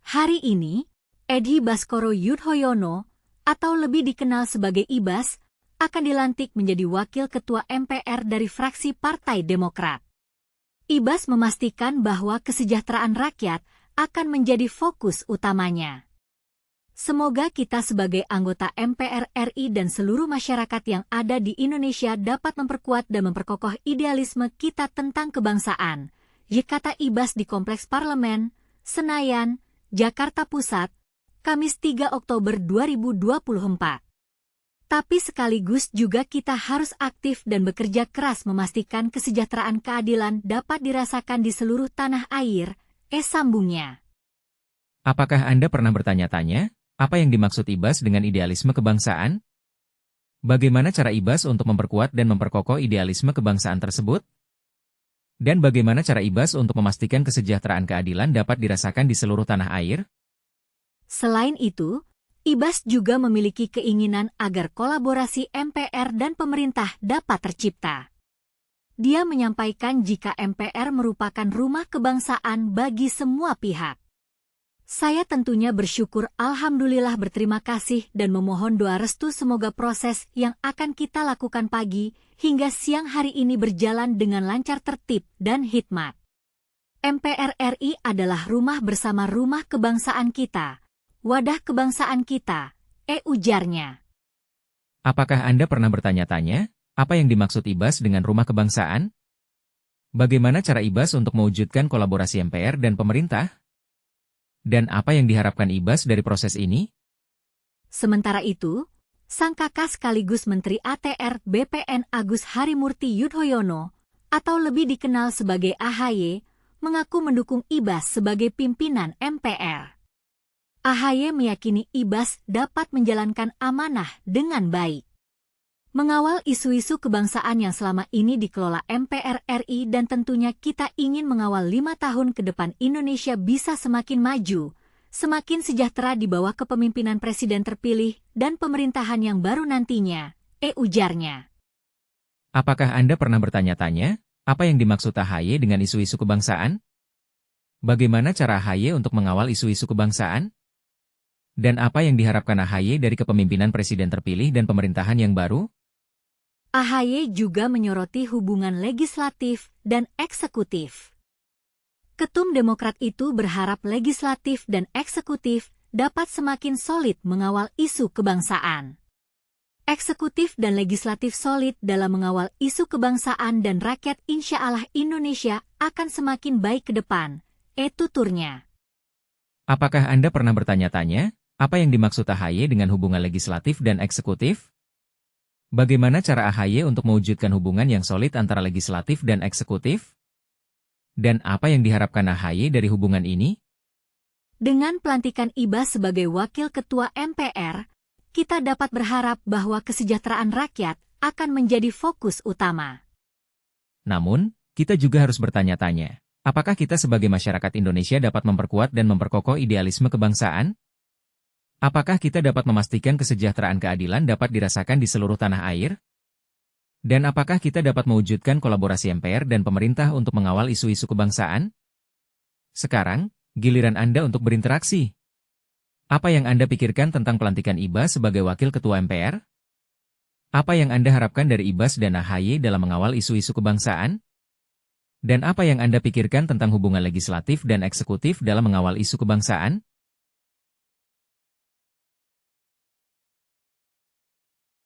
Hari ini, Edi Baskoro Yudhoyono, atau lebih dikenal sebagai Ibas, akan dilantik menjadi Wakil Ketua MPR dari fraksi Partai Demokrat. Ibas memastikan bahwa kesejahteraan rakyat akan menjadi fokus utamanya. Semoga kita sebagai anggota MPR RI dan seluruh masyarakat yang ada di Indonesia dapat memperkuat dan memperkokoh idealisme kita tentang kebangsaan, kata Ibas di Kompleks Parlemen, Senayan, Jakarta Pusat, Kamis 3 Oktober 2024. Tapi sekaligus juga kita harus aktif dan bekerja keras memastikan kesejahteraan keadilan dapat dirasakan di seluruh tanah air, sambungnya. Apakah Anda pernah bertanya-tanya, apa yang dimaksud Ibas dengan idealisme kebangsaan? Bagaimana cara Ibas untuk memperkuat dan memperkokoh idealisme kebangsaan tersebut? Dan bagaimana cara Ibas untuk memastikan kesejahteraan keadilan dapat dirasakan di seluruh tanah air? Selain itu, Ibas juga memiliki keinginan agar kolaborasi MPR dan pemerintah dapat tercipta. Dia menyampaikan jika MPR merupakan rumah kebangsaan bagi semua pihak. Saya tentunya bersyukur, alhamdulillah, berterima kasih dan memohon doa restu semoga proses yang akan kita lakukan pagi hingga siang hari ini berjalan dengan lancar, tertib, dan hikmat. MPR RI adalah rumah bersama rumah kebangsaan kita, wadah kebangsaan kita, ujarnya. Apakah Anda pernah bertanya-tanya, apa yang dimaksud Ibas dengan rumah kebangsaan? Bagaimana cara Ibas untuk mewujudkan kolaborasi MPR dan pemerintah? Dan apa yang diharapkan Ibas dari proses ini? Sementara itu, sang kakak sekaligus Menteri ATR BPN Agus Harimurti Yudhoyono, atau lebih dikenal sebagai AHY, mengaku mendukung Ibas sebagai pimpinan MPR. AHY meyakini Ibas dapat menjalankan amanah dengan baik. Mengawal isu-isu kebangsaan yang selama ini dikelola MPR RI dan tentunya kita ingin mengawal 5 tahun ke depan Indonesia bisa semakin maju, semakin sejahtera di bawah kepemimpinan Presiden terpilih dan pemerintahan yang baru nantinya, ujarnya. Apakah Anda pernah bertanya-tanya, apa yang dimaksud AHY dengan isu-isu kebangsaan? Bagaimana cara AHY untuk mengawal isu-isu kebangsaan? Dan apa yang diharapkan AHY dari kepemimpinan Presiden terpilih dan pemerintahan yang baru? AHY juga menyoroti hubungan legislatif dan eksekutif. Ketum Demokrat itu berharap legislatif dan eksekutif dapat semakin solid mengawal isu kebangsaan. Eksekutif dan legislatif solid dalam mengawal isu kebangsaan dan rakyat, insya Allah Indonesia akan semakin baik ke depan, tuturnya. Apakah Anda pernah bertanya-tanya, apa yang dimaksud AHY dengan hubungan legislatif dan eksekutif? Bagaimana cara AHY untuk mewujudkan hubungan yang solid antara legislatif dan eksekutif? Dan apa yang diharapkan AHY dari hubungan ini? Dengan pelantikan Ibas sebagai Wakil Ketua MPR, kita dapat berharap bahwa kesejahteraan rakyat akan menjadi fokus utama. Namun, kita juga harus bertanya-tanya, apakah kita sebagai masyarakat Indonesia dapat memperkuat dan memperkokoh idealisme kebangsaan? Apakah kita dapat memastikan kesejahteraan keadilan dapat dirasakan di seluruh tanah air? Dan apakah kita dapat mewujudkan kolaborasi MPR dan pemerintah untuk mengawal isu-isu kebangsaan? Sekarang, giliran Anda untuk berinteraksi. Apa yang Anda pikirkan tentang pelantikan Ibas sebagai Wakil Ketua MPR? Apa yang Anda harapkan dari Ibas dan AHY dalam mengawal isu-isu kebangsaan? Dan apa yang Anda pikirkan tentang hubungan legislatif dan eksekutif dalam mengawal isu kebangsaan?